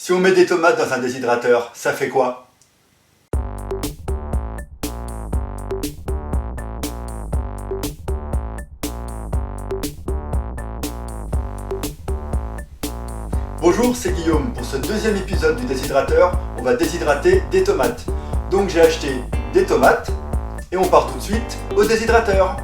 Si on met des tomates dans un déshydrateur, ça fait quoi? Bonjour, c'est Guillaume. Pour ce deuxième épisode du déshydrateur, on va déshydrater des tomates. Donc j'ai acheté des tomates et on part tout de suite au déshydrateur.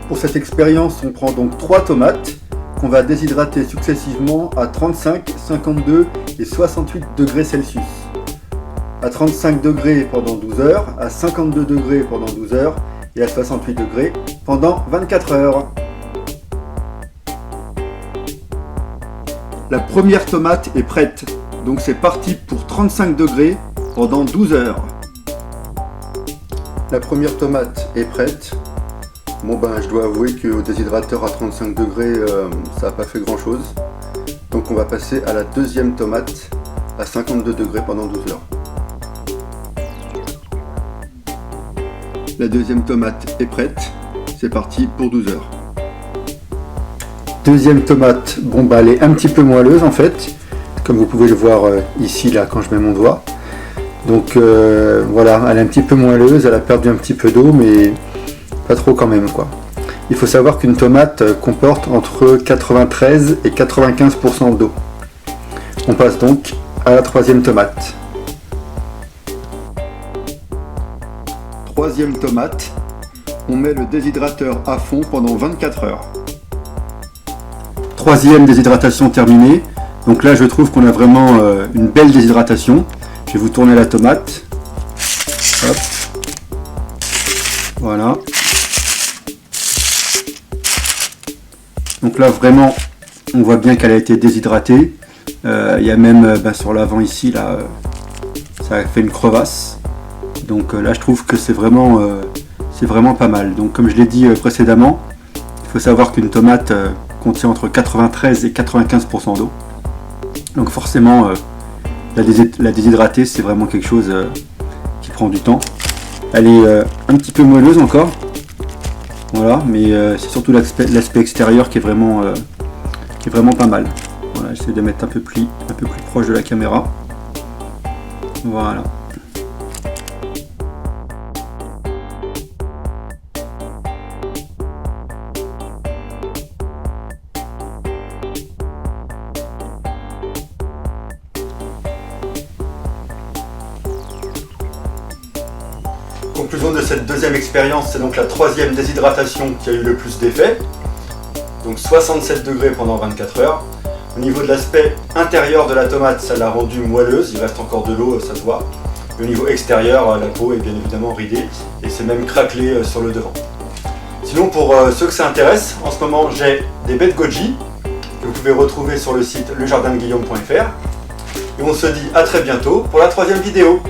Pour cette expérience, on prend donc 3 tomates qu'on va déshydrater successivement à 35, 52 et 68 degrés Celsius. À 35 degrés pendant 12 heures, à 52 degrés pendant 12 heures et à 68 degrés pendant 24 heures. La première tomate est prête, donc c'est parti pour 35 degrés pendant 12 heures. La première tomate est prête. Bon je dois avouer qu'au déshydrateur à 35 degrés, ça n'a pas fait grand chose. Donc on va passer à la deuxième tomate à 52 degrés pendant 12 heures. La deuxième tomate est prête, c'est parti pour 12 heures. Deuxième tomate, elle est un petit peu moelleuse en fait, comme vous pouvez le voir ici là quand je mets mon doigt. Donc voilà, elle est un petit peu moelleuse, elle a perdu un petit peu d'eau, mais pas trop quand même quoi. Il faut savoir qu'une tomate comporte entre 93 et 95% d'eau. On passe donc à la troisième tomate. Troisième tomate, on met le déshydrateur à fond pendant 24 heures. Troisième déshydratation terminée. Donc là je trouve qu'on a vraiment une belle déshydratation. Je vais vous tourner la tomate. Hop. Voilà. Donc là vraiment on voit bien qu'elle a été déshydratée. Il y a même sur l'avant ici là, ça a fait une crevasse. Donc là je trouve que c'est vraiment pas mal. Donc comme je l'ai dit précédemment, il faut savoir qu'une tomate contient entre 93 et 95% d'eau. Donc forcément la déshydrater c'est vraiment quelque chose qui prend du temps. Elle est un petit peu moelleuse encore. Voilà, mais c'est surtout l'aspect extérieur qui est vraiment pas mal. Voilà, j'essaie de mettre un peu plus proche de la caméra. Voilà. Conclusion de cette deuxième expérience, c'est donc la troisième déshydratation qui a eu le plus d'effet. Donc 67 degrés pendant 24 heures. Au niveau de l'aspect intérieur de la tomate, ça l'a rendue moelleuse, il reste encore de l'eau, ça se voit. Et au niveau extérieur, la peau est bien évidemment ridée et c'est même craquelé sur le devant. Sinon pour ceux que ça intéresse, en ce moment j'ai des baies de goji que vous pouvez retrouver sur le site lejardindeguillaume.fr. Et on se dit à très bientôt pour la troisième vidéo.